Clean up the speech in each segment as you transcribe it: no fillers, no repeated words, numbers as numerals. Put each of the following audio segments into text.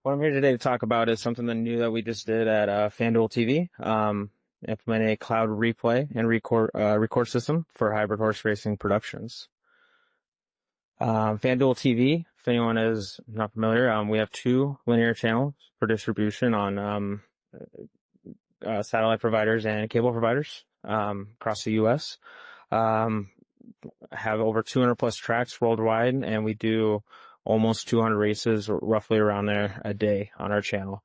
What I'm here today to talk about is something new that we just did at FanDuel TV. Implementing a cloud replay and record system for hybrid horse racing productions. FanDuel TV, if anyone is not familiar, we have two linear channels for distribution on satellite providers and cable providers across the U.S. Have over 200 plus tracks worldwide, and we do almost 200 races, roughly around there, a day on our channel.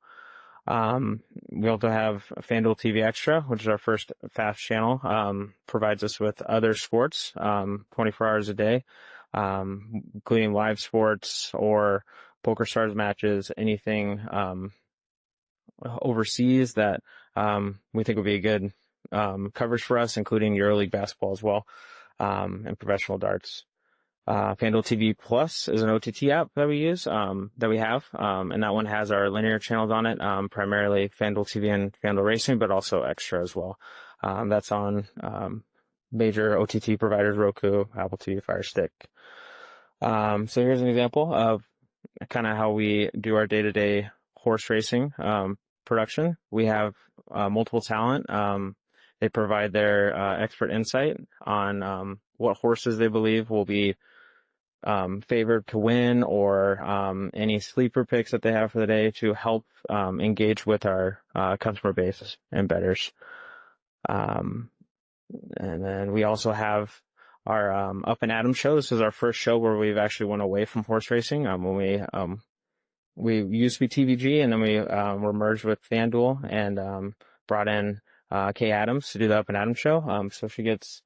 We also have FanDuel TV Extra, which is our first fast channel, provides us with other sports, 24 hours a day, including live sports or Poker Stars matches, anything, overseas that, we think would be a good, coverage for us, including EuroLeague basketball as well, and professional darts. FanDuel TV Plus is an OTT app that we use, that we have, and that one has our linear channels on it, primarily FanDuel TV and FanDuel Racing, but also Extra as well. That's on, major OTT providers, Roku, Apple TV, Fire Stick. So here's an example of kind of how we do our day-to-day horse racing, production. We have, multiple talent. They provide their, expert insight on, what horses they believe will be favored to win, or any sleeper picks that they have for the day to help engage with our customer base and bettors. And then we also have our Up and Adam show. This is our first show where we've actually went away from horse racing. When we used to be TVG, and then we were merged with FanDuel and brought in Kay Adams to do the Up and Adam show. So she gets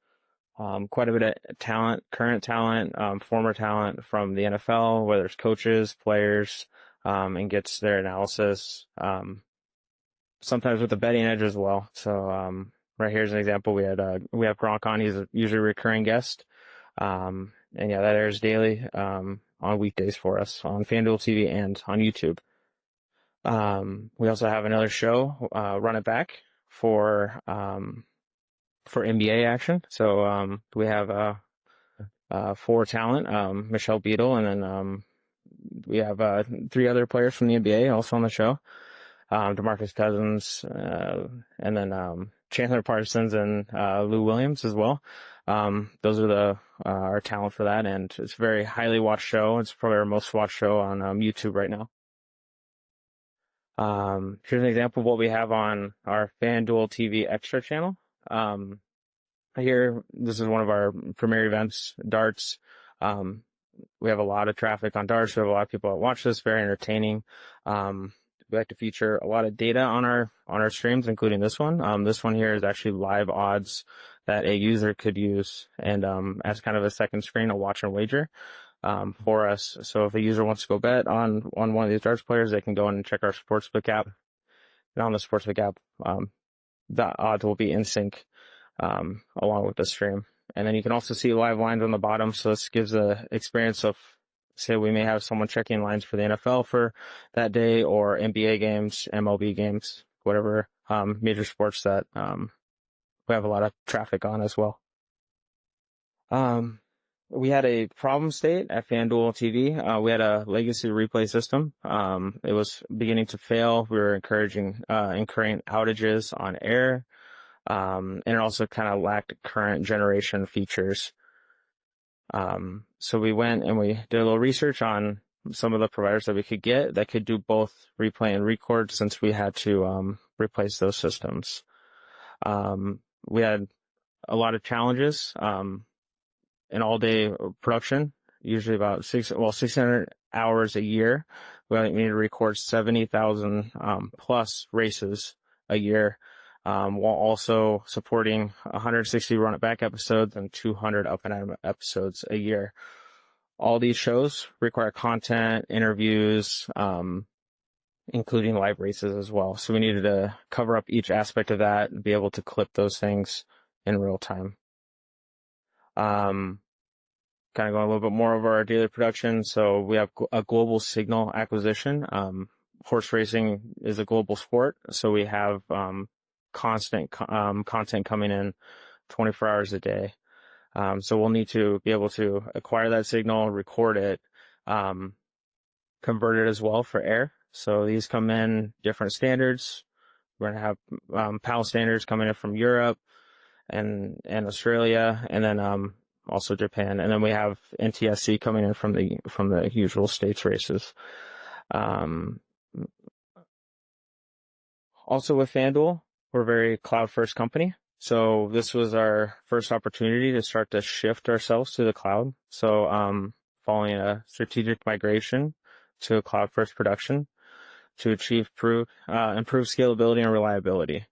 quite a bit of talent, current talent, former talent from the NFL, whether it's coaches, players, and gets their analysis, sometimes with a betting edge as well. So, right here's an example. We have Gronk on. He's usually a recurring guest. And yeah, that airs daily, on weekdays for us on FanDuel TV and on YouTube. We also have another show, Run It Back for NBA action. So, we have, four talent, Michelle Beadle, and then, we have, three other players from the NBA also on the show. DeMarcus Cousins, and then, Chandler Parsons and, Lou Williams as well. Those are our talent for that. And it's a very highly watched show. It's probably our most watched show on, YouTube right now. Here's an example of what we have on our FanDuel TV Extra channel. Here, this is one of our premier events, darts. We have a lot of traffic on darts. We have a lot of people that watch this, very entertaining. We like to feature a lot of data on our streams, including this one. This one here is actually live odds that a user could use, and, as kind of a second screen, a watch and wager, for us. So if a user wants to go bet on one of these darts players, they can go in and check our Sportsbook app. And on the Sportsbook app, the odds will be in sync, along with the stream. And then you can also see live lines on the bottom. So this gives the experience of, say, we may have someone checking lines for the NFL for that day, or NBA games, MLB games, whatever, major sports that, we have a lot of traffic on as well. We had a problem state at FanDuel TV. We had a legacy replay system. It was beginning to fail. We were incurring outages on air. And it also kind of lacked current generation features. So we went and we did a little research on some of the providers that we could get that could do both replay and record, since we had to, replace those systems. We had a lot of challenges, in all day production, usually about 600 hours a year. We need to record 70,000, plus races a year, while also supporting 160 Run It Back episodes and 200 Up and Adam episodes a year. All these shows require content, interviews, including live races as well. So we needed to cover up each aspect of that and be able to clip those things in real time. Kind of going a little bit more over our daily production. So we have a global signal acquisition. Horse racing is a global sport, so we have, constant, content coming in 24 hours a day. So we'll need to be able to acquire that signal, record it, convert it as well for air. So these come in different standards. We're going to have PAL standards coming in from Europe and Australia, and then also Japan, and then we have NTSC coming in from the usual states races. Also with FanDuel, we're a very cloud first company. So this was our first opportunity to start to shift ourselves to the cloud. So following a strategic migration to a cloud first production to achieve improve scalability and reliability.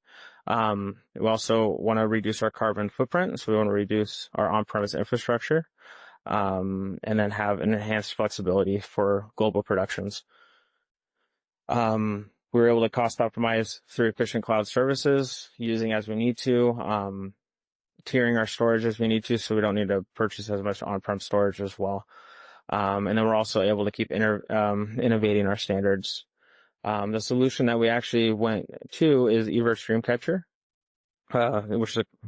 We also want to reduce our carbon footprint, so we want to reduce our on-premise infrastructure, and then have an enhanced flexibility for global productions. We were able to cost optimize through efficient cloud services, using as we need to, tiering our storage as we need to, so we don't need to purchase as much on-prem storage as well. And then we're also able to keep innovating our standards. The solution that we actually went to is Evertz Dreamcatcher,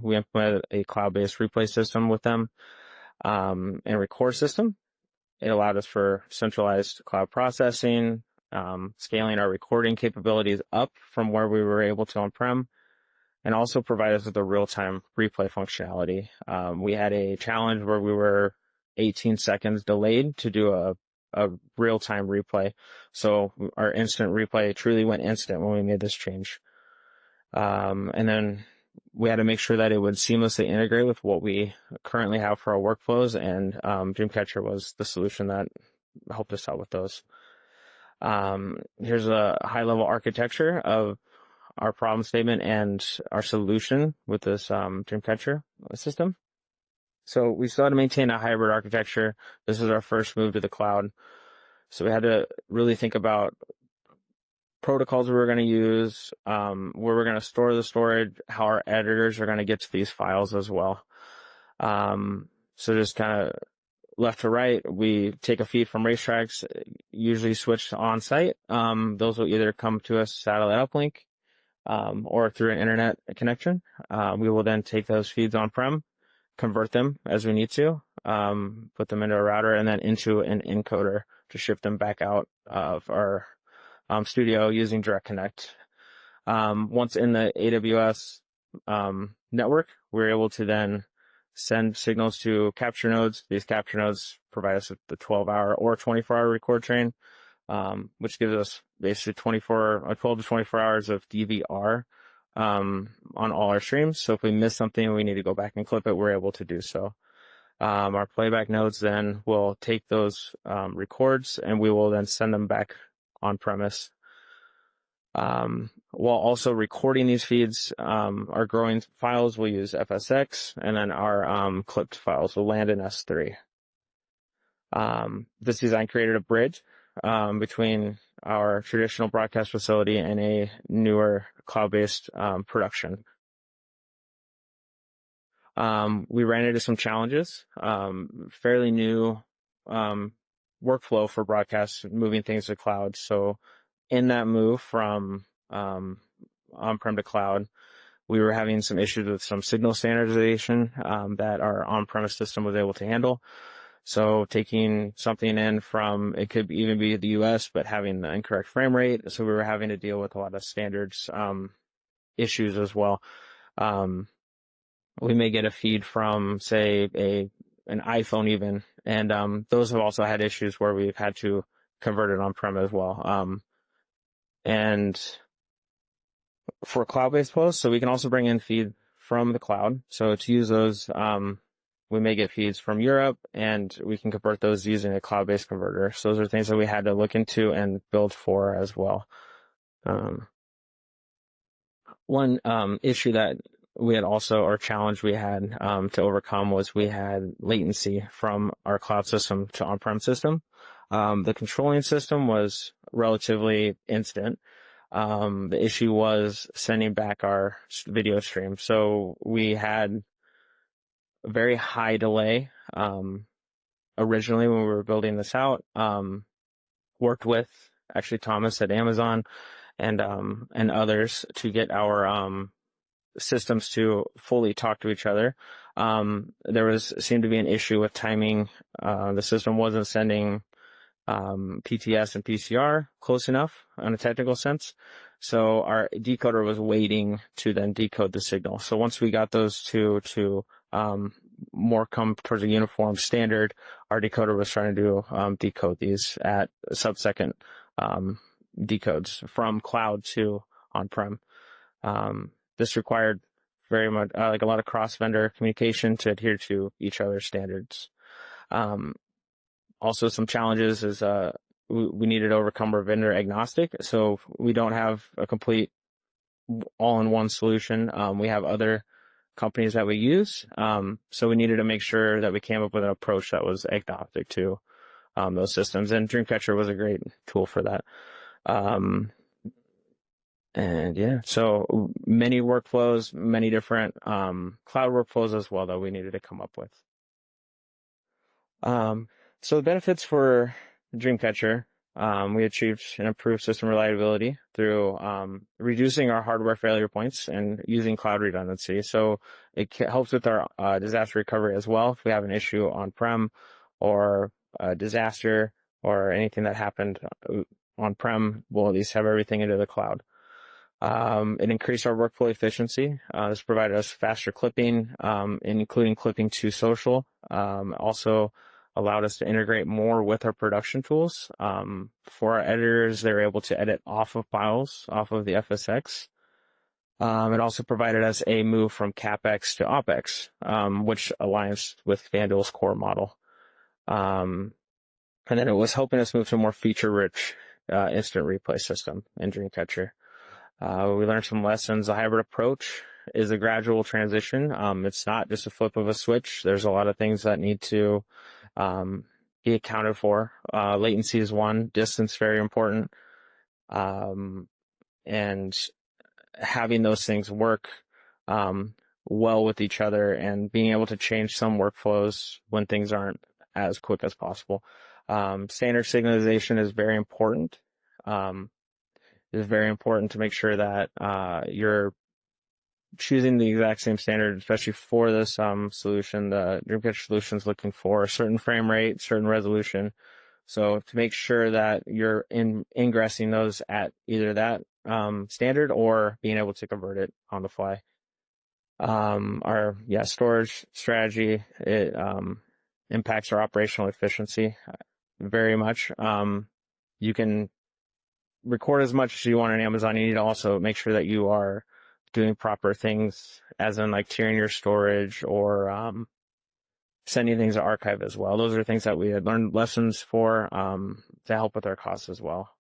we implemented a cloud-based replay system with them, and record system. It allowed us for centralized cloud processing, scaling our recording capabilities up from where we were able to on-prem, and also provide us with a real-time replay functionality. We had a challenge where we were 18 seconds delayed to do a real-time replay. So our instant replay truly went instant when we made this change. And then we had to make sure that it would seamlessly integrate with what we currently have for our workflows, and Dreamcatcher was the solution that helped us out with those. Here's a high-level architecture of our problem statement and our solution with this Dreamcatcher system. So we still had to maintain a hybrid architecture. This is our first move to the cloud. So we had to really think about protocols we were going to use, where we're going to store the storage, how our editors are going to get to these files as well. So just kind of left to right, we take a feed from racetracks, usually switch on site. Those will either come to us satellite uplink, or through an internet connection. We will then take those feeds on-prem, convert them as we need to, put them into a router, and then into an encoder to ship them back out of our studio using Direct Connect. Once in the AWS network, we're able to then send signals to capture nodes. These capture nodes provide us with the 12-hour or 24-hour record train, which gives us basically 12 to 24 hours of DVR on all our streams. So if we miss something and we need to go back and clip it, we're able to do so. Our playback nodes then will take those records, and we will then send them back on premise. While also recording these feeds, our growing files will use FSX, and then our clipped files will land in S3. This design created a bridge between our traditional broadcast facility and a newer cloud-based production. We ran into some challenges, fairly new workflow for broadcast, moving things to cloud. So in that move from on-prem to cloud, we were having some issues with some signal standardization that our on-premise system was able to handle. So taking something in from, it could even be the US, but having the incorrect frame rate. So we were having to deal with a lot of standards issues as well. We may get a feed from, say, an iPhone even, and those have also had issues where we've had to convert it on-prem as well. And for cloud-based posts, so we can also bring in feed from the cloud. So to use those, we may get feeds from Europe, and we can convert those using a cloud-based converter. So those are things that we had to look into and build for as well. One issue that we had also, or challenge we had to overcome, was we had latency from our cloud system to on-prem system. The controlling system was relatively instant. The issue was sending back our video stream. So we had a very high delay originally when we were building this out. Worked with actually Thomas at Amazon and others to get our systems to fully talk to each other. There seemed to be an issue with timing. The system wasn't sending PTS and PCR close enough on a technical sense. So our decoder was waiting to then decode the signal. So once we got those two to more come towards a uniform standard, our decoder was trying to decode these at sub-second decodes from cloud to on-prem. This required very much like a lot of cross-vendor communication to adhere to each other's standards. Also, some challenges is we needed to overcome our vendor agnostic, so we don't have a complete all-in-one solution. We have other companies that we use, so we needed to make sure that we came up with an approach that was agnostic to those systems, and Dreamcatcher was a great tool for that. And yeah, so many workflows, many different cloud workflows as well that we needed to come up with. So the benefits for Dreamcatcher, we achieved an improved system reliability through reducing our hardware failure points and using cloud redundancy. So it helps with our disaster recovery as well. If we have an issue on-prem or a disaster or anything that happened on-prem, we'll at least have everything into the cloud. It increased our workflow efficiency. This provided us faster clipping, including clipping to social. Also allowed us to integrate more with our production tools. For our editors, they were able to edit off of files, off of the FSX. It also provided us a move from CapEx to OpEx, which aligns with FanDuel's core model. And then it was helping us move to a more feature-rich instant replay system in Dreamcatcher. We learned some lessons. The hybrid approach is a gradual transition. It's not just a flip of a switch. There's a lot of things that need to be accounted for. Latency is one. Distance, very important. And having those things work well with each other and being able to change some workflows when things aren't as quick as possible. Standard signalization is very important. It is very important to make sure that you're choosing the exact same standard, especially for this solution. The Dreamcatcher solution is looking for a certain frame rate, certain resolution. So to make sure that you're ingressing those at either that standard or being able to convert it on the fly. Our storage strategy, it impacts our operational efficiency very much. You can record as much as you want on Amazon. You need to also make sure that you are doing proper things, as in like tiering your storage or sending things to archive as well. Those are things that we had learned lessons for to help with our costs as well.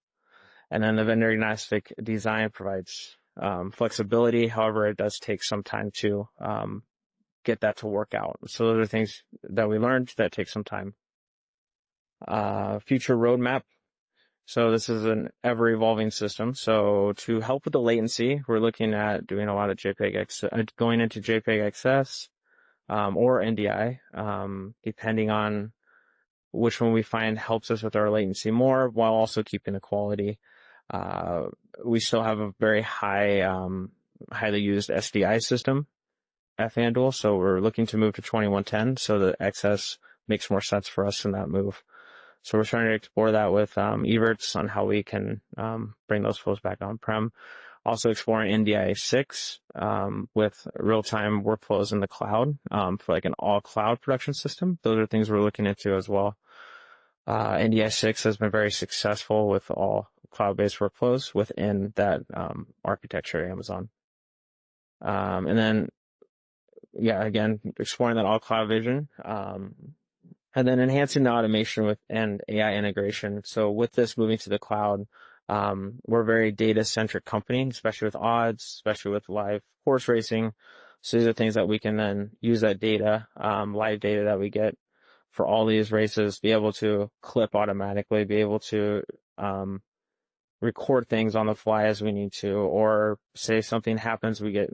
And then the vendor agnostic design provides flexibility. However, it does take some time to get that to work out. So those are things that we learned that take some time. Future roadmap. So this is an ever-evolving system. So to help with the latency, we're looking at doing a lot of going into JPEG XS or NDI, depending on which one we find helps us with our latency more, while also keeping the quality. We still have a very highly used SDI system at FanDuel, so we're looking to move to 2110. So the XS makes more sense for us in that move. So we're trying to explore that with everts on how we can bring those flows back on-prem. Also exploring NDI6 with real-time workflows in the cloud for like an all-cloud production system. Those are things we're looking into as well. NDI6 has been very successful with all cloud-based workflows within that architecture at Amazon. And then, again, exploring that all-cloud vision. And then enhancing the automation and AI integration. So with this moving to the cloud, we're a very data-centric company, especially with odds, especially with live horse racing. So these are things that we can then use that data, live data that we get for all these races, be able to clip automatically, be able to record things on the fly as we need to, or say something happens, we get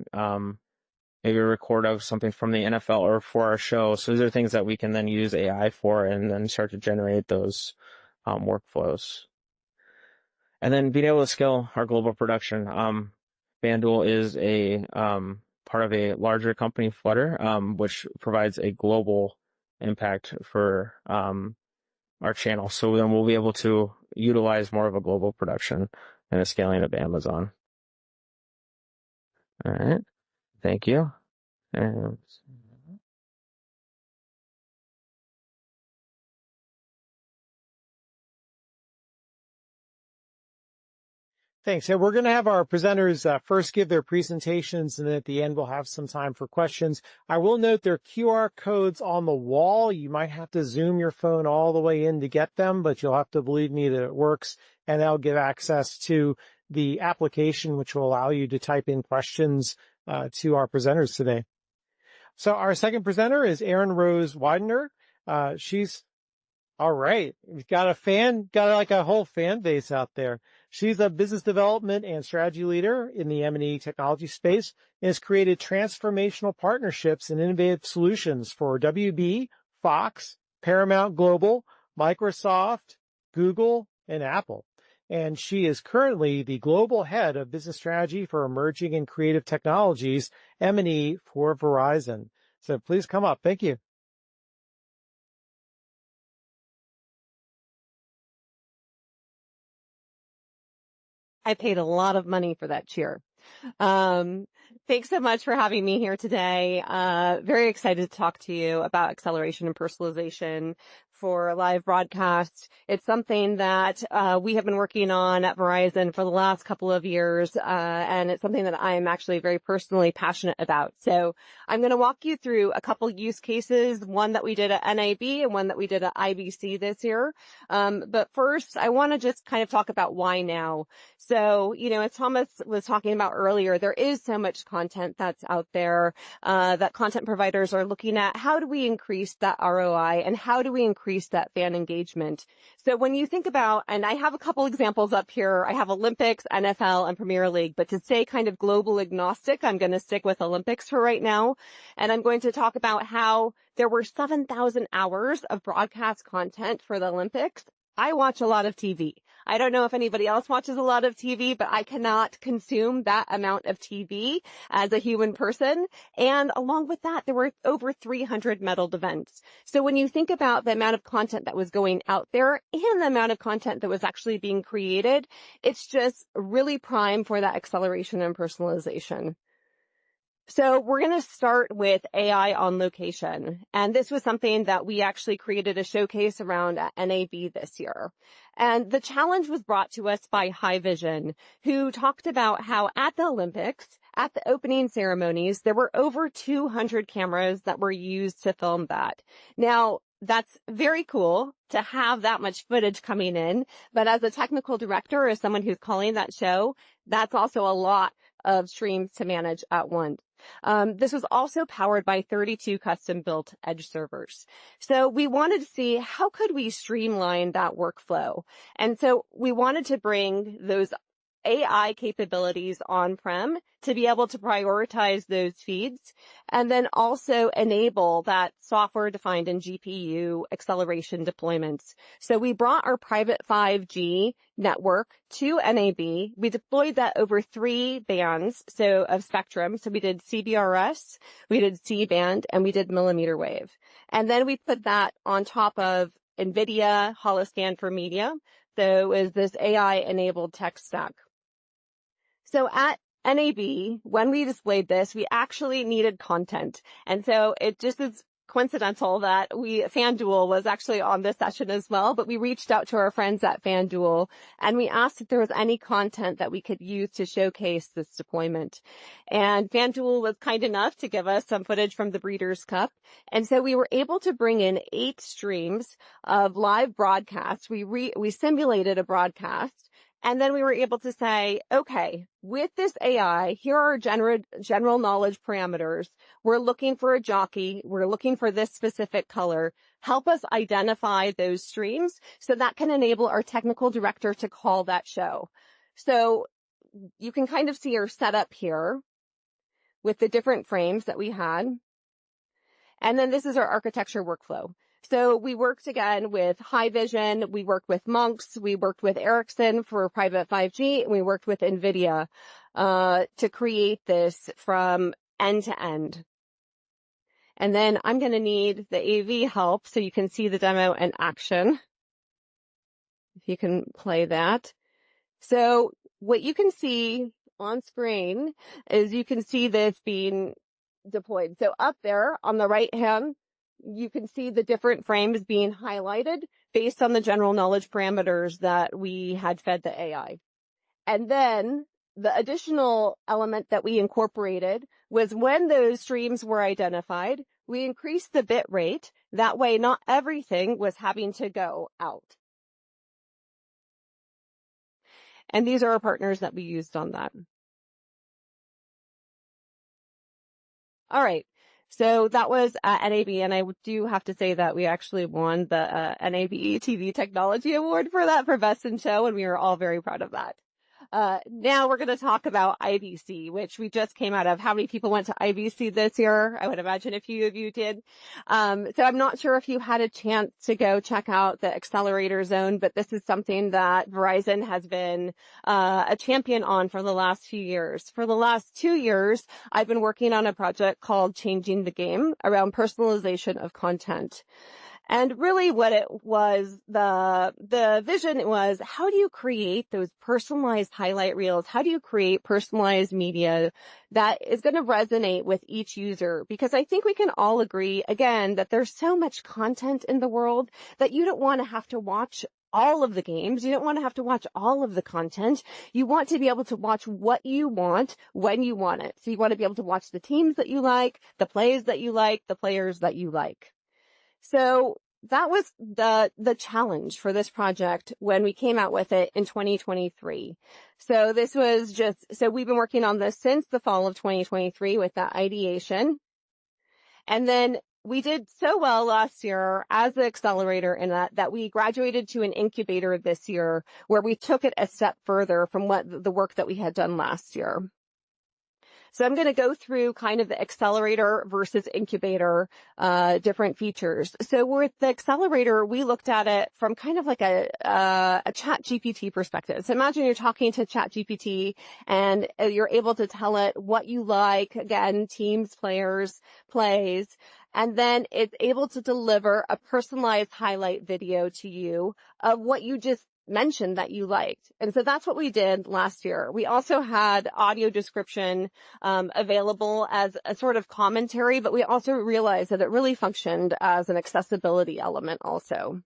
maybe a record of something from the NFL or for our show. So these are things that we can then use AI for and then start to generate those workflows. And then being able to scale our global production. FanDuel is a part of a larger company, Flutter, which provides a global impact for our channel. So then we'll be able to utilize more of a global production and a scaling of Amazon. All right. Thank you. And Thanks. So we're going to have our presenters first give their presentations, and then at the end we'll have some time for questions. I will note there are QR codes on the wall. You might have to zoom your phone all the way in to get them, but you'll have to believe me that it works, and that'll give access to the application, which will allow you to type in questions to our presenters today. So our second presenter is ErinRose Widner. She's all right. We've got like a whole fan base out there. She's a business development and strategy leader in the M&E technology space and has created transformational partnerships and innovative solutions for WB, Fox, Paramount Global, Microsoft, Google, and Apple. And she is currently the global head of business strategy for emerging and creative technologies, M&E for Verizon. So please come up. Thank you. I paid a lot of money for that cheer. Thanks so much for having me here today. Very excited to talk to you about acceleration and personalization for live broadcast. It's something that we have been working on at Verizon for the last couple of years, and it's something that I am actually very personally passionate about. So I'm going to walk you through a couple use cases, one that we did at NAB and one that we did at IBC this year. But first, I want to just kind of talk about why now. So, as Thomas was talking about earlier, there is so much content that's out there that content providers are looking at. How do we increase that ROI and how do we increase that fan engagement? So when you think about, and I have a couple examples up here, I have Olympics, NFL, and Premier League, but to stay kind of global agnostic, I'm going to stick with Olympics for right now. And I'm going to talk about how there were 7,000 hours of broadcast content for the Olympics. I watch a lot of TV. I don't know if anybody else watches a lot of TV, but I cannot consume that amount of TV as a human person. And along with that, there were over 300 medaled events. So when you think about the amount of content that was going out there and the amount of content that was actually being created, it's just really prime for that acceleration and personalization. So we're going to start with AI on location. And this was something that we actually created a showcase around at NAB this year. And the challenge was brought to us by High Vision, who talked about how at the Olympics, at the opening ceremonies, there were over 200 cameras that were used to film that. Now, that's very cool to have that much footage coming in. But as a technical director, as someone who's calling that show, that's also a lot of streams to manage at once. This was also powered by 32 custom-built edge servers. So we wanted to see how could we streamline that workflow. And so we wanted to bring those AI capabilities on-prem to be able to prioritize those feeds and then also enable that software-defined and GPU acceleration deployments. So we brought our private 5G network to NAB. We deployed that over 3 bands of spectrum. So we did CBRS, we did C-band, and we did millimeter wave. And then we put that on top of NVIDIA Holoscan for media. So it was this AI-enabled tech stack. So at NAB, when we displayed this, we actually needed content. And so it just is coincidental that FanDuel was actually on this session as well, but we reached out to our friends at FanDuel and we asked if there was any content that we could use to showcase this deployment. And FanDuel was kind enough to give us some footage from the Breeders' Cup. And so we were able to bring in 8 streams of live broadcasts. We simulated a broadcast. And then we were able to say, okay, with this AI, here are general knowledge parameters. We're looking for a jockey. We're looking for this specific color. Help us identify those streams so that can enable our technical director to call that show. So you can kind of see our setup here with the different frames that we had. And then this is our architecture workflow. So we worked again with High Vision, we worked with Monks, we worked with Ericsson for private 5G, and we worked with NVIDIA to create this from end to end. And then I'm going to need the AV help so you can see the demo in action. If you can play that. So what you can see on screen is you can see this being deployed. So up there on the right hand, you can see the different frames being highlighted based on the general knowledge parameters that we had fed the AI. And then the additional element that we incorporated was when those streams were identified, we increased the bit rate. That way, not everything was having to go out. And these are our partners that we used on that. All right. So that was NAB, and I do have to say that we actually won the NAB TV Technology Award for that for Best in Show, and we were all very proud of that. Now we're going to talk about IBC, which we just came out of. How many people went to IBC this year? I would imagine a few of you did. So I'm not sure if you had a chance to go check out the Accelerator Zone, but this is something that Verizon has been a champion on for the last few years. For the last 2 years, I've been working on a project called Changing the Game around personalization of content. And really what it was, the vision was, how do you create those personalized highlight reels? How do you create personalized media that is going to resonate with each user? Because I think we can all agree, again, that there's so much content in the world that you don't want to have to watch all of the games. You don't want to have to watch all of the content. You want to be able to watch what you want when you want it. So you want to be able to watch the teams that you like, the plays that you like, the players that you like. So that was the challenge for this project when we came out with it in 2023. So this was so we've been working on this since the fall of 2023 with that ideation. And then we did so well last year as the accelerator in that we graduated to an incubator this year where we took it a step further from what the work that we had done last year. So I'm going to go through kind of the accelerator versus incubator, different features. So with the accelerator, we looked at it from kind of like a chat GPT perspective. So imagine you're talking to chat GPT and you're able to tell it what you like, again, teams, players, plays, and then it's able to deliver a personalized highlight video to you of what you just mentioned that you liked. And so that's what we did last year. We also had audio description available as a sort of commentary, but we also realized that it really functioned as an accessibility element also.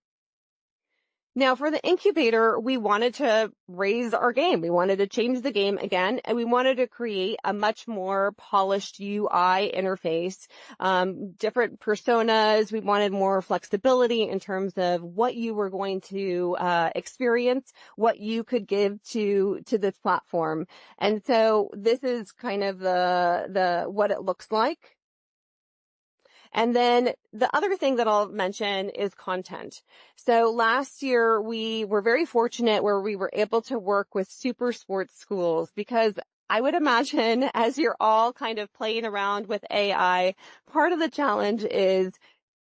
Now, for the incubator, we wanted to raise our game. We wanted to change the game again, and we wanted to create a much more polished UI interface, different personas. We wanted more flexibility in terms of what you were going to experience, what you could give to this platform. And so this is kind of the what it looks like. And then the other thing that I'll mention is content. So last year we were very fortunate where we were able to work with super sports schools because I would imagine as you're all kind of playing around with AI, part of the challenge is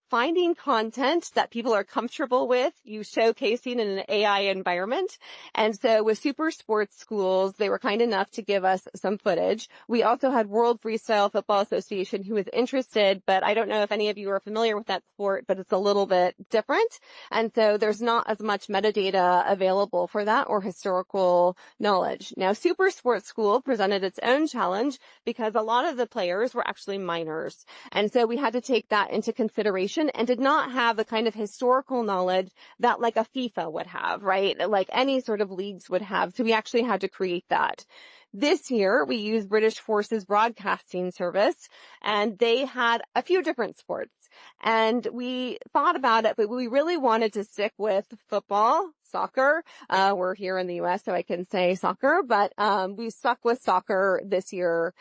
finding content that people are comfortable with, you showcasing in an AI environment. And so with Super Sports Schools, they were kind enough to give us some footage. We also had World Freestyle Football Association who was interested, but I don't know if any of you are familiar with that sport, but it's a little bit different. And so there's not as much metadata available for that or historical knowledge. Now, Super Sports School presented its own challenge because a lot of the players were actually minors. And so we had to take that into consideration and did not have the kind of historical knowledge that like a FIFA would have, right? Like any sort of leagues would have. So we actually had to create that. This year, we used British Forces Broadcasting Service, and they had a few different sports. And we thought about it, but we really wanted to stick with football, soccer. We're here in the U.S., so I can say soccer, but we stuck with soccer this year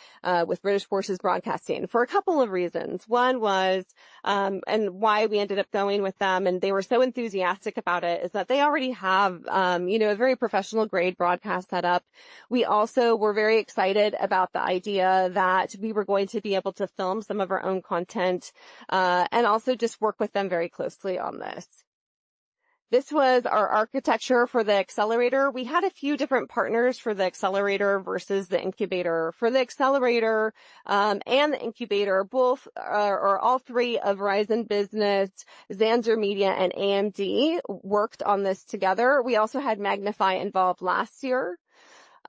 with British Forces Broadcasting for a couple of reasons. One was, and why we ended up going with them, and they were so enthusiastic about it, is that they already have, a very professional grade broadcast setup. We also were very excited about the idea that we were going to be able to film some of our own content, and also just work with them very closely on this. This was our architecture for the accelerator. We had a few different partners for the accelerator versus the incubator. For the accelerator and the incubator, both or all three of Verizon Business, Xanser Media, and AMD worked on this together. We also had Magnify involved last year.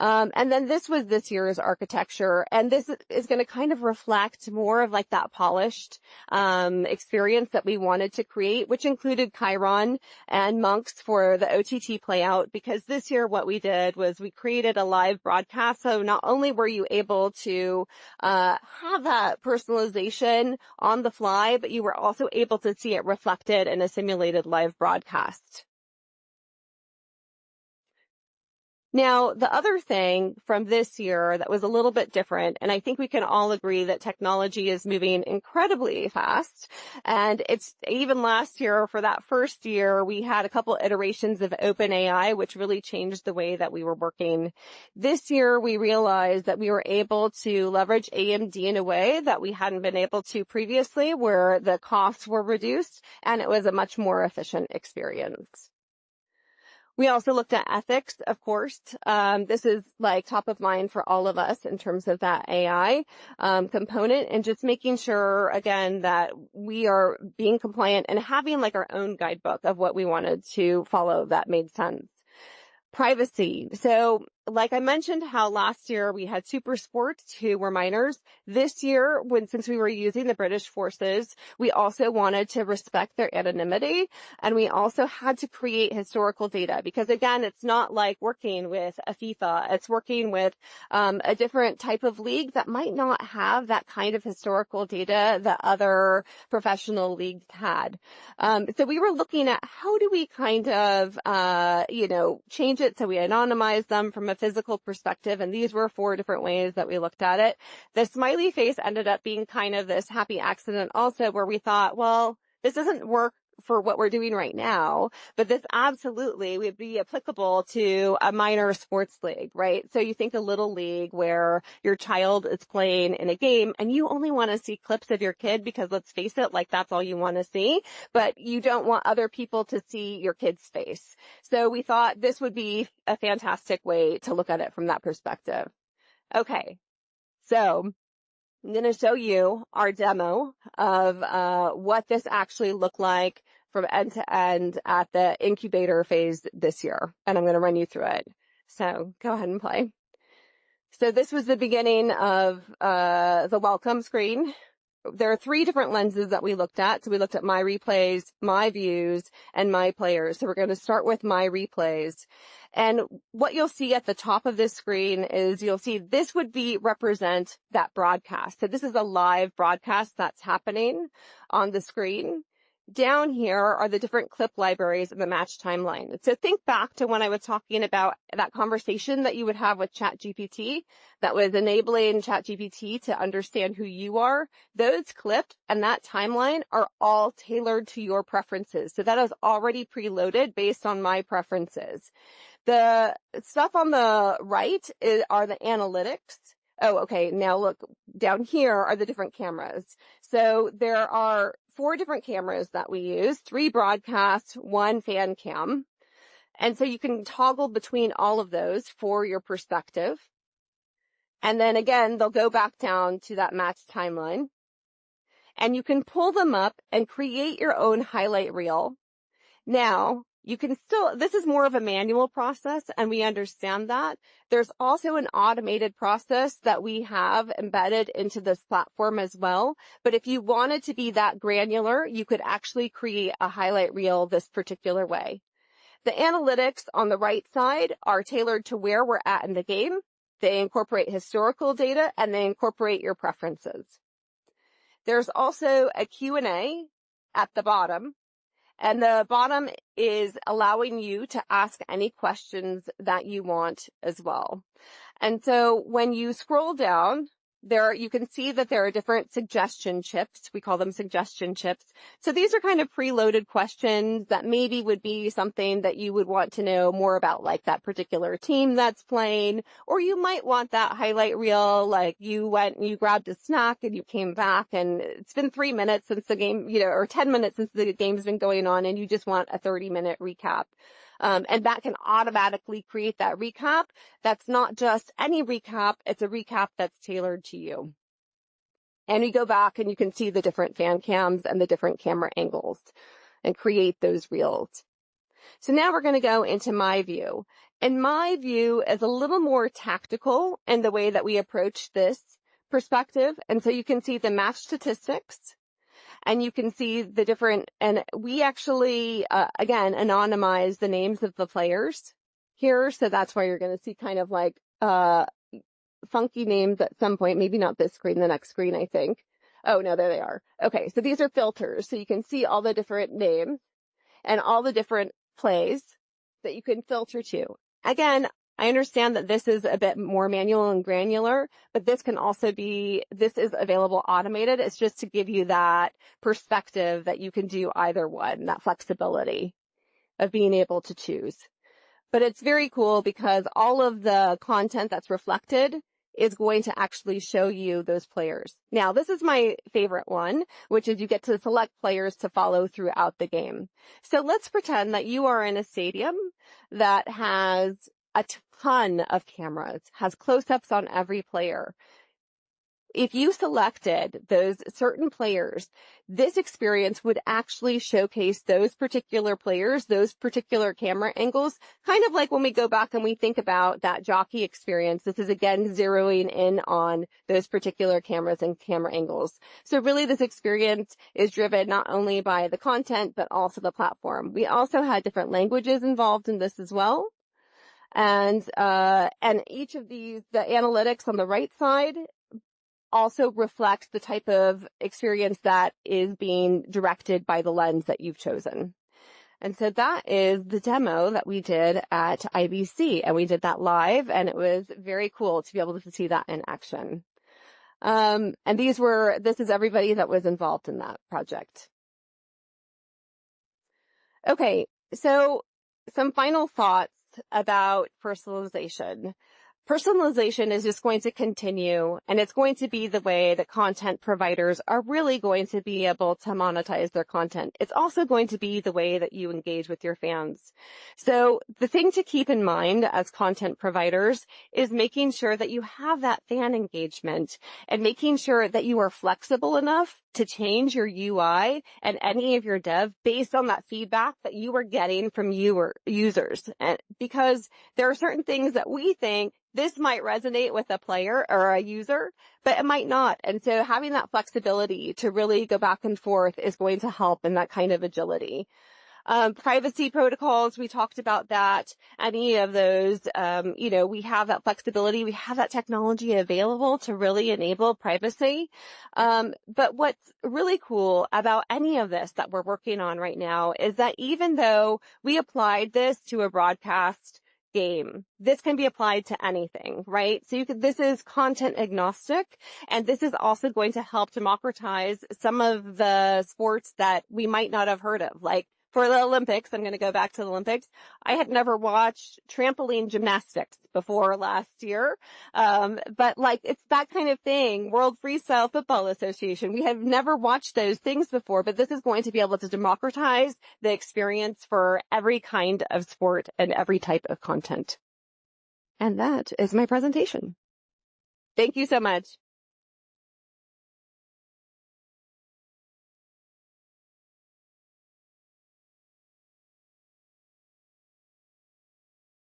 And then this was this year's architecture, and this is going to kind of reflect more of like that polished experience that we wanted to create, which included Chiron and Monks for the OTT playout, because this year what we did was we created a live broadcast. So not only were you able to have that personalization on the fly, but you were also able to see it reflected in a simulated live broadcast. Now, the other thing from this year that was a little bit different, and I think we can all agree that technology is moving incredibly fast. And it's even last year, for that first year, we had a couple iterations of OpenAI, which really changed the way that we were working. This year, we realized that we were able to leverage AMD in a way that we hadn't been able to previously, where the costs were reduced and it was a much more efficient experience. We also looked at ethics, of course. This is like top of mind for all of us in terms of that AI component, and just making sure, again, that we are being compliant and having like our own guidebook of what we wanted to follow that made sense. Privacy. So like I mentioned, how last year we had super sports who were minors. This year, since we were using the British forces, we also wanted to respect their anonymity, and we also had to create historical data, because again, it's not like working with a FIFA. It's working with a different type of league that might not have that kind of historical data that other professional leagues had. So we were looking at how do we kind of, change it so we anonymize them from a physical perspective, and these were 4 different ways that we looked at it. The smiley face ended up being kind of this happy accident also, where we thought, well, this doesn't work for what we're doing right now, but this absolutely would be applicable to a minor sports league, right? So you think a little league where your child is playing in a game and you only want to see clips of your kid, because let's face it, like that's all you want to see, but you don't want other people to see your kid's face. So we thought this would be a fantastic way to look at it from that perspective. Okay. So I'm going to show you our demo of what this actually looked like from end to end at the incubator phase this year. And I'm going to run you through it. So go ahead and play. So this was the beginning of the welcome screen. There are 3 different lenses that we looked at. So we looked at my replays, my views, and my players. So we're going to start with my replays. And what you'll see at the top of this screen is you'll see this would represent that broadcast. So this is a live broadcast that's happening on the screen. Down here are the different clip libraries in the match timeline. So think back to when I was talking about that conversation that you would have with ChatGPT that was enabling ChatGPT to understand who you are. Those clips and that timeline are all tailored to your preferences. So that is already preloaded based on my preferences. The stuff on the right are the analytics. Oh, okay. Now look, down here are the different cameras. So there are 4 different cameras that we use, 3 broadcasts, 1 fan cam. And so you can toggle between all of those for your perspective. And then again, they'll go back down to that match timeline. And you can pull them up and create your own highlight reel. Now, you can still, this is more of a manual process, and we understand that. There's also an automated process that we have embedded into this platform as well. But if you wanted to be that granular, you could actually create a highlight reel this particular way. The analytics on the right side are tailored to where we're at in the game. They incorporate historical data, and they incorporate your preferences. There's also a Q&A at the bottom. And the bottom is allowing you to ask any questions that you want as well. And so when you scroll down, you can see that there are different suggestion chips. We call them suggestion chips. So these are kind of preloaded questions that maybe would be something that you would want to know more about, like that particular team that's playing, or you might want that highlight reel, like you went and you grabbed a snack and you came back and it's been 3 minutes since the game, or 10 minutes since the game's been going on and you just want a 30-minute recap. And that can automatically create that recap. That's not just any recap. It's a recap that's tailored to you. And you go back and you can see the different fan cams and the different camera angles and create those reels. So now we're going to go into my view. And my view is a little more tactical in the way that we approach this perspective. And so you can see the match statistics. And you can see the different, and we actually, again, anonymize the names of the players here. So that's why you're going to see kind of like, funky names at some point, maybe not this screen, the next screen, I think. Oh, no, there they are. Okay. So these are filters. So you can see all the different names and all the different plays that you can filter to. Again, I understand that this is a bit more manual and granular, but this is available automated. It's just to give you that perspective that you can do either one, that flexibility of being able to choose. But it's very cool because all of the content that's reflected is going to actually show you those players. Now, this is my favorite one, which is you get to select players to follow throughout the game. So let's pretend that you are in a stadium that has a ton of cameras, has close-ups on every player. If you selected those certain players, this experience would actually showcase those particular players, those particular camera angles, kind of like when we go back and we think about that jockey experience. This is again zeroing in on those particular cameras and camera angles. So really this experience is driven not only by the content, but also the platform. We also had different languages involved in this as well. And each of these, the analytics on the right side also reflects the type of experience that is being directed by the lens that you've chosen. And so that is the demo that we did at IBC, and we did that live, and it was very cool to be able to see that in action. And this is everybody that was involved in that project. Okay, so some final thoughts about personalization. Personalization is just going to continue, and it's going to be the way that content providers are really going to be able to monetize their content. It's also going to be the way that you engage with your fans. So the thing to keep in mind as content providers is making sure that you have that fan engagement and making sure that you are flexible enough to change your UI and any of your dev based on that feedback that you are getting from users. And because there are certain things that we think this might resonate with a player or a user, but it might not. And so having that flexibility to really go back and forth is going to help in that kind of agility. Privacy protocols, we talked about that. Any of those, we have that flexibility. We have that technology available to really enable privacy. But what's really cool about any of this that we're working on right now is that even though we applied this to a broadcast game, this can be applied to anything, right? So this is content agnostic, and this is also going to help democratize some of the sports that we might not have heard of, like for the Olympics. I'm going to go back to the Olympics. I had never watched trampoline gymnastics before last year. But like, it's that kind of thing. World Freestyle Football Association. We have never watched those things before, but this is going to be able to democratize the experience for every kind of sport and every type of content. And that is my presentation. Thank you so much.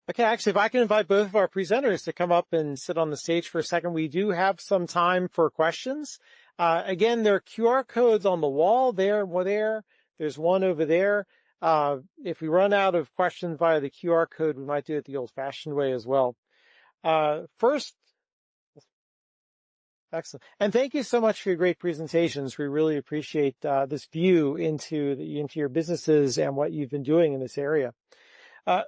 Okay, actually, if I can invite both of our presenters to come up and sit on the stage for a second, we do have some time for questions. Again, there are QR codes on the wall there. There's one over there. If we run out of questions via the QR code, we might do it the old-fashioned way as well. First, excellent. And thank you so much for your great presentations. We really appreciate this view into your businesses and what you've been doing in this area.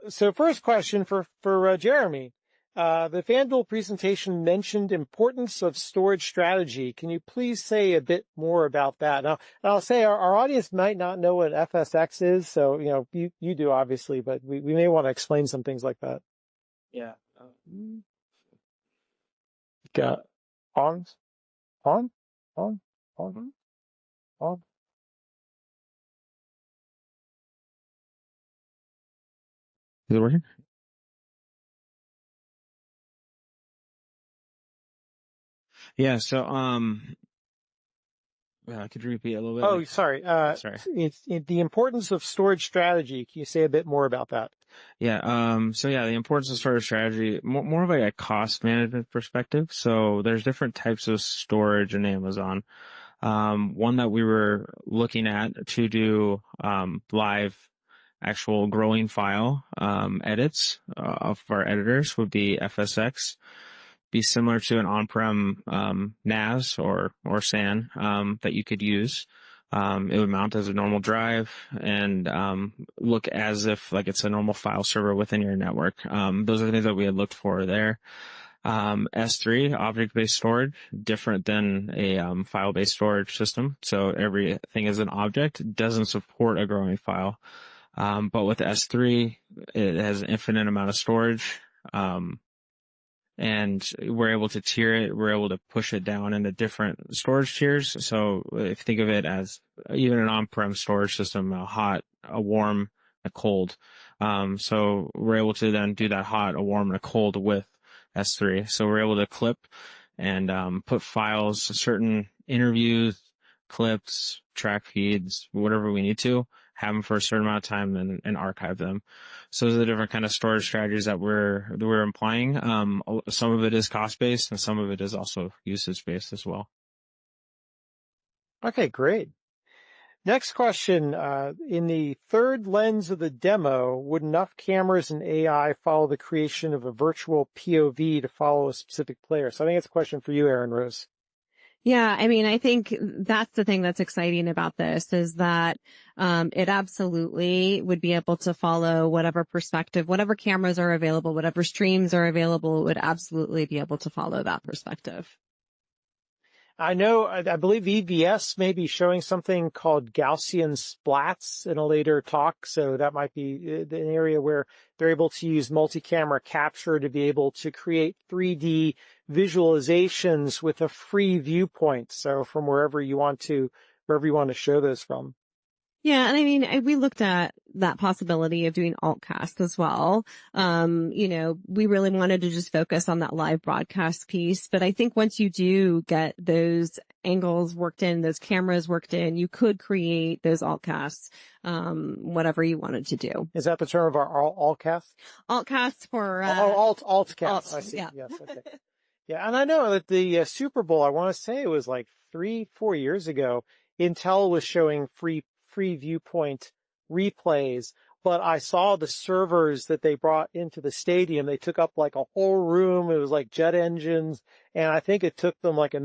So first question for Jeremy. The FanDuel presentation mentioned importance of storage strategy. Can you please say a bit more about that? Now, and I'll say our audience might not know what FSX is, so, you do obviously, but we may want to explain some things like that. Yeah. Got on, on, on, on. Is it working? Yeah. So, could you repeat a little bit? Oh, sorry. Sorry. It's the importance of storage strategy. Can you say a bit more about that? Yeah. So yeah, the importance of storage strategy, more of like a cost management perspective. So there's different types of storage in Amazon. One that we were looking at to do, live actual growing file, edits, of our editors would be FSX. Be similar to an on-prem, NAS or SAN, that you could use. It would mount as a normal drive and look as if like it's a normal file server within your network. Those are the things that we had looked for there. S3, object-based storage, different than a file-based storage system. So everything is an object. It doesn't support a growing file. But with S3, it has an infinite amount of storage. And we're able to tier it. We're able to push it down into different storage tiers. So if you think of it as even an on-prem storage system, a hot, a warm, a cold. So we're able to then do that hot, a warm, and a cold with S3. So we're able to clip and put files, certain interviews, clips, track feeds, whatever we need to, have them for a certain amount of time and archive them. So those are the different kind of storage strategies that we're employing. Some of it is cost-based and some of it is also usage-based as well. Okay, great. Next question. In the third lens of the demo, would enough cameras and AI follow the creation of a virtual POV to follow a specific player? So I think it's a question for you, ErinRose. Yeah, I mean, I think that's the thing that's exciting about this is that it absolutely would be able to follow whatever perspective, whatever cameras are available, whatever streams are available, it would absolutely be able to follow that perspective. I know, I believe EVS may be showing something called Gaussian splats in a later talk, so that might be an area where they're able to use multi-camera capture to be able to create 3D visualizations with a free viewpoint. So from wherever you want to show those from. Yeah, and I mean, we looked at that possibility of doing altcast as well. We really wanted to just focus on that live broadcast piece, but I think once you do get those angles worked in, those cameras worked in, you could create those altcasts, whatever you wanted to do. Is that the term of our altcast? Altcast for, altcast. I see. Yeah. Yes. Okay. Yeah. And I know that the Super Bowl, I want to say it was like 3-4 years ago, Intel was showing free viewpoint replays, but I saw the servers that they brought into the stadium. They took up like a whole room. It was like jet engines. And I think it took them like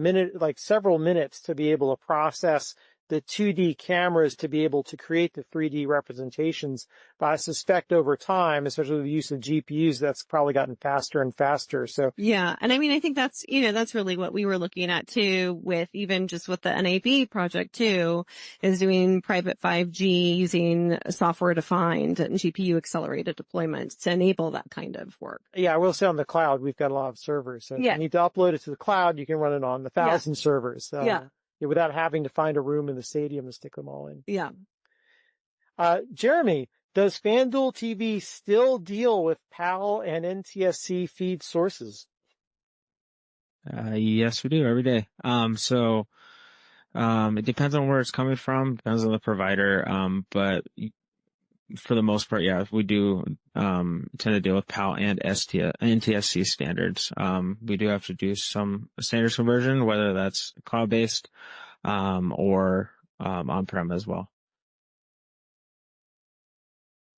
several minutes to be able to process the 2D cameras to be able to create the 3D representations. But I suspect over time, especially with the use of GPUs, that's probably gotten faster and faster. So yeah. And I mean, I think that's really what we were looking at too with even just with the NAB project too, is doing private 5G using software defined and GPU accelerated deployments to enable that kind of work. Yeah, I will say on the cloud, we've got a lot of servers. So if you need to upload it to the cloud, you can run it on 1,000 servers. Without having to find a room in the stadium to stick them all in. Yeah. Jeremy, does FanDuel TV still deal with PAL and NTSC feed sources? Yes, we do every day. It depends on where it's coming from, depends on the provider. But for the most part, yeah, we do, tend to deal with PAL and NTSC standards. We do have to do some standards conversion, whether that's cloud-based, or, on-prem as well.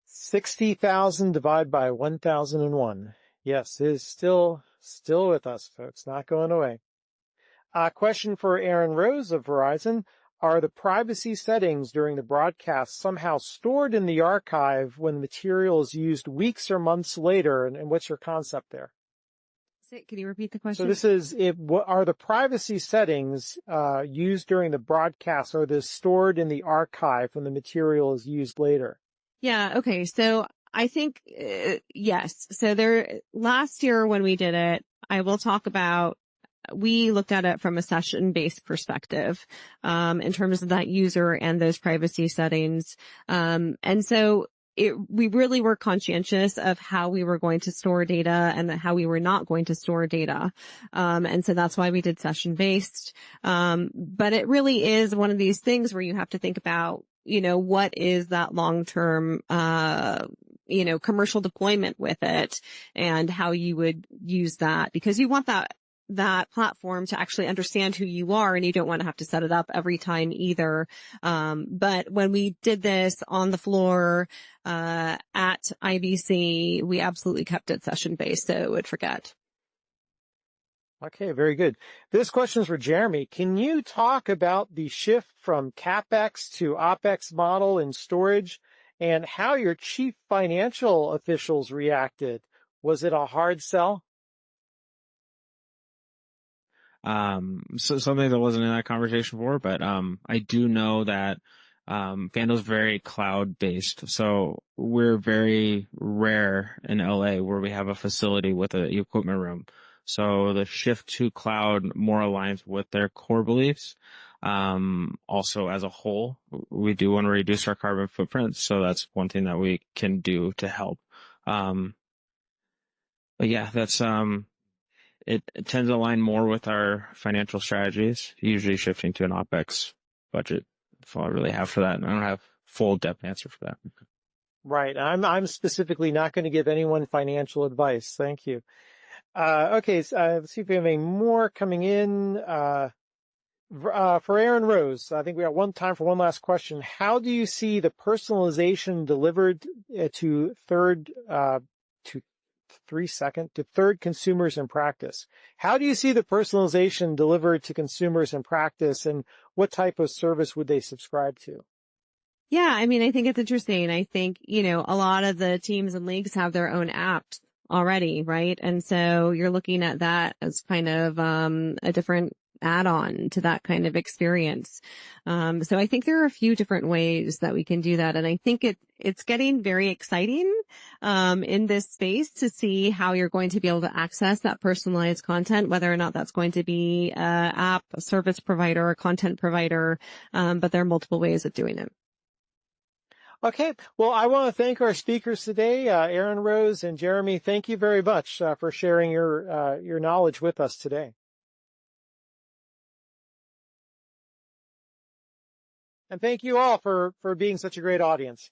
60,000 divided by 1,001. Yes, it is still with us, folks. Not going away. Question for ErinRose of Verizon. Are the privacy settings during the broadcast somehow stored in the archive when the material is used weeks or months later? And what's your concept there? Can you repeat the So question? this is, what are the privacy settings used during the broadcast, or they're stored in the archive when the material is used later? Yeah. Okay. So I think, yes. So last year when we did it, I will talk about, we looked at it from a session-based perspective, in terms of that user and those privacy settings. And so we really were conscientious of how we were going to store data and how we were not going to store data. And so that's why we did session-based. But it really is one of these things where you have to think about, what is that long-term, commercial deployment with it and how you would use that, because you want that platform to actually understand who you are, and you don't want to have to set it up every time either. But when we did this on the floor, at IBC, we absolutely kept it session-based, so it would forget. Okay, very good. This question is for Jeremy. Can you talk about the shift from CapEx to OpEx model in storage and how your chief financial officials reacted? Was it a hard sell? So something that wasn't in that conversation before, but I do know that FanDuel's very cloud based. So we're very rare in LA where we have a facility with an equipment room. So the shift to cloud more aligns with their core beliefs. Also as a whole, we do want to reduce our carbon footprint. So that's one thing that we can do to help. But yeah, that's, it tends to align more with our financial strategies, usually shifting to an OpEx budget. That's all I really have for that. And I don't have full depth answer for that. Right. I'm specifically not going to give anyone financial advice. Thank you. Okay. So, let's see if we have any more coming in. For ErinRose, I think we got time for one last question. How do you see the personalization delivered to third consumers in practice? How do you see the personalization delivered to consumers in practice, and what type of service would they subscribe to? Yeah, I mean, I think it's interesting. I think, a lot of the teams and leagues have their own apps already, right? And so you're looking at that as kind of a different add-on to that kind of experience. So I think there are a few different ways that we can do that. And I think it's getting very exciting in this space to see how you're going to be able to access that personalized content, whether or not that's going to be a app, a service provider, a content provider. But there are multiple ways of doing it. Okay. Well, I want to thank our speakers today, ErinRose and Jeremy. Thank you very much for sharing your knowledge with us today. And thank you all for being such a great audience.